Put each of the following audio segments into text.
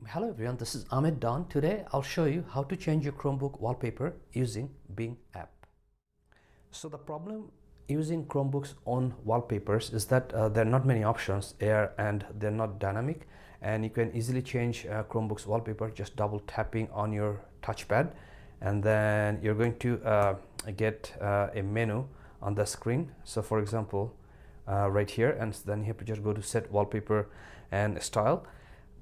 Hello everyone, this is Ahmed Don. Today I'll show you how to change your Chromebook wallpaper using Bing app. So the problem using Chromebook's own wallpapers is that there are not many options here and they're not dynamic, and you can easily change Chromebook's wallpaper just double tapping on your touchpad, and then you're going to get a menu on the screen. So for example, right here, and then you have to just go to set wallpaper and style.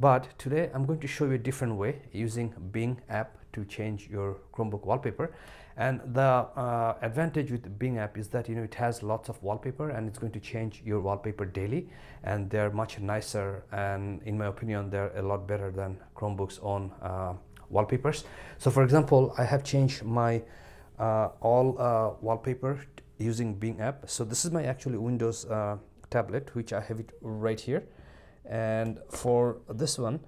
But today I'm going to show you a different way using Bing app to change your Chromebook wallpaper. And the advantage with Bing app is that it has lots of wallpaper and it's going to change your wallpaper daily, and they're much nicer, and in my opinion they're a lot better than Chromebook's own wallpapers. So for example, I have changed my all wallpaper using Bing app. So this is my actually Windows tablet, which I have it right here, and for this one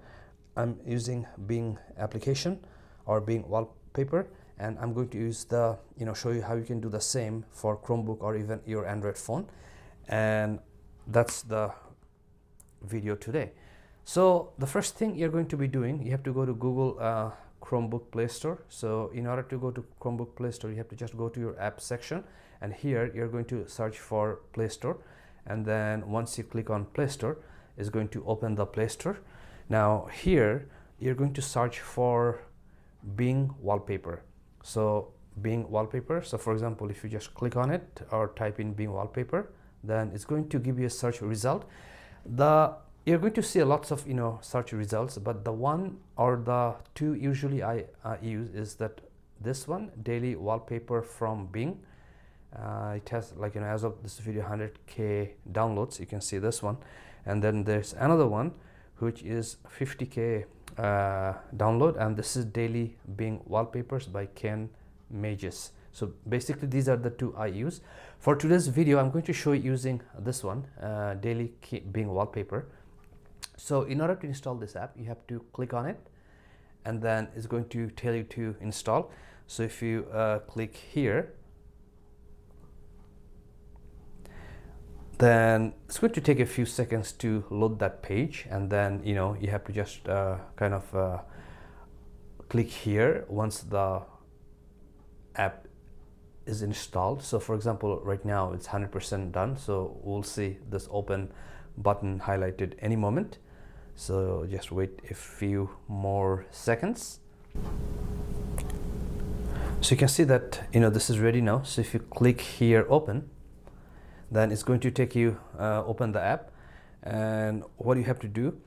I'm using Bing application or Bing wallpaper, and I'm going to use the show you how you can do the same for Chromebook or even your Android phone, and that's the video today. So the first thing you're going to be doing, you have to go to Google Chromebook Play Store. So in order to go to Chromebook Play Store, you have to just go to your app section, and here you're going to search for Play Store, and then once you click on Play Store, is going to open the Play Store. Now here you're going to search for Bing wallpaper. So Bing wallpaper, so for example, if you just click on it or type in Bing wallpaper, then it's going to give you a search result. You're going to see lots of search results, but the one or the two usually I use is that this one, daily wallpaper from Bing. It has, like, as of this video, 100k downloads. You can see this one, and then there's another one which is 50k download, and this is daily Bing wallpapers by Ken Mages. So basically these are the two I use. For today's video I'm going to show you using this one, daily Bing wallpaper. So in order to install this app, you have to click on it, and then it's going to tell you to install. So if you click here, then it's going to take a few seconds to load that page, and then you have to just kind of click here once the app is installed. So for example, right now it's 100% done, so we'll see this open button highlighted any moment. So just wait a few more seconds. So you can see that this is ready now. So if you click here open, then it's going to take you open the app, and what you have to do,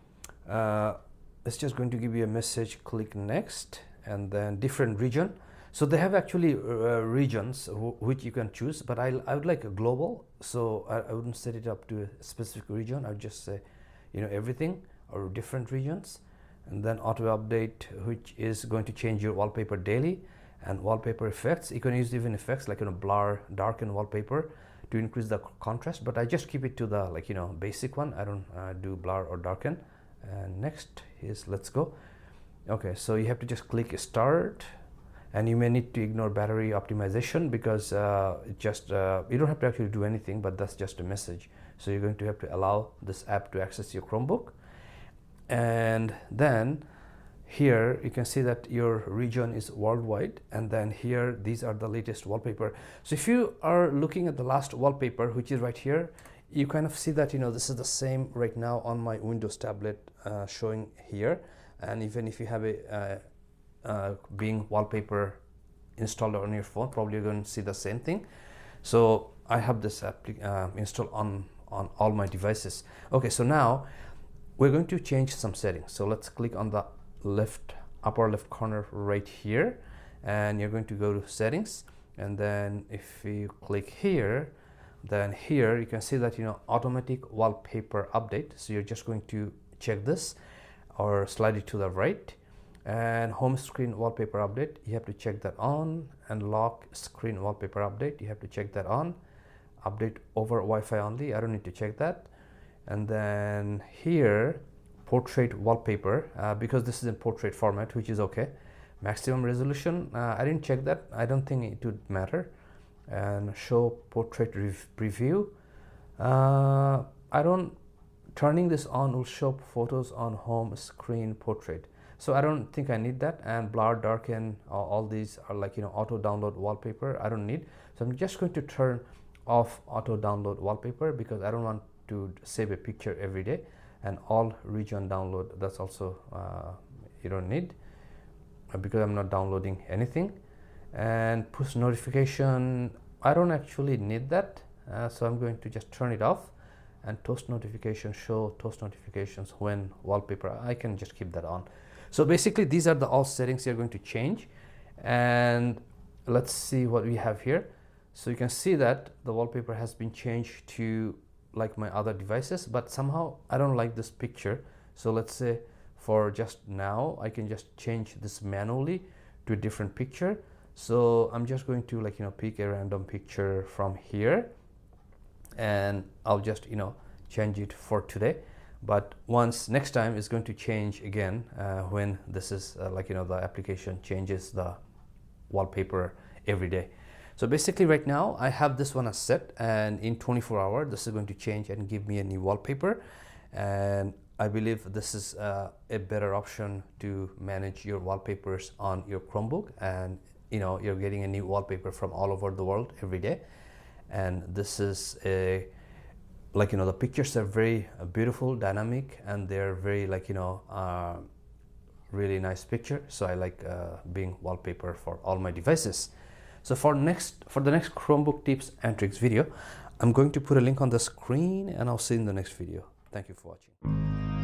it's just going to give you a message, click next, and then different region. So they have actually regions which you can choose, but I would like a global, so I wouldn't set it up to a specific region. I would just say everything or different regions, and then auto update, which is going to change your wallpaper daily, and wallpaper effects. You can use even effects like blur, darken wallpaper to increase the contrast, but I just keep it to the basic one. I don't do blur or darken. And next is let's go. Okay, so you have to just click start, and you may need to ignore battery optimization because it just you don't have to actually do anything, but that's just a message. So you're going to have to allow this app to access your Chromebook, and then here you can see that your region is worldwide, and then here these are the latest wallpaper. So if you are looking at the last wallpaper, which is right here, you kind of see that this is the same right now on my Windows tablet showing here, and even if you have a Bing wallpaper installed on your phone, probably you're going to see the same thing. So I have this app installed on all my devices. Okay, so now we're going to change some settings. So let's click on the upper left corner right here, and you're going to go to settings, and then if you click here, then here you can see that automatic wallpaper update. So you're just going to check this or slide it to the right, and home screen wallpaper update, you have to check that on, and lock screen wallpaper update, you have to check that on. Update over Wi-Fi only, I don't need to check that. And then here portrait wallpaper, because this is in portrait format, which is okay. Maximum resolution, I didn't check that, I don't think it would matter. And show portrait preview, I don't turning this on will show photos on home screen portrait. So I don't think I need that. And blur, darken, all these are like, you know, auto download wallpaper. I don't need. So I'm just going to turn off auto download wallpaper because I don't want to save a picture every day. And all region download, that's also you don't need, because I'm not downloading anything. And push notification, I don't actually need that, so I'm going to just turn it off. And toast notification, show toast notifications when wallpaper, I can just keep that on. So basically these are the all settings you're going to change. And let's see what we have here. So you can see that the wallpaper has been changed to like my other devices, but somehow I don't like this picture. So let's say for just now I can just change this manually to a different picture. So I'm just going to, like, you know, pick a random picture from here, and I'll just, you know, change it for today. But once next time it's going to change again when this is like, you know, the application changes the wallpaper every day. So basically right now I have this one as set, and in 24 hours this is going to change and give me a new wallpaper. And I believe this is a better option to manage your wallpapers on your Chromebook, and you know, you're getting a new wallpaper from all over the world every day. And this is a, like, you know, the pictures are very beautiful, dynamic, and they're very, like, you know, really nice picture. So I like Bing Wallpaper for all my devices. So for the next Chromebook tips and tricks video, I'm going to put a link on the screen, and I'll see you in the next video. Thank you for watching.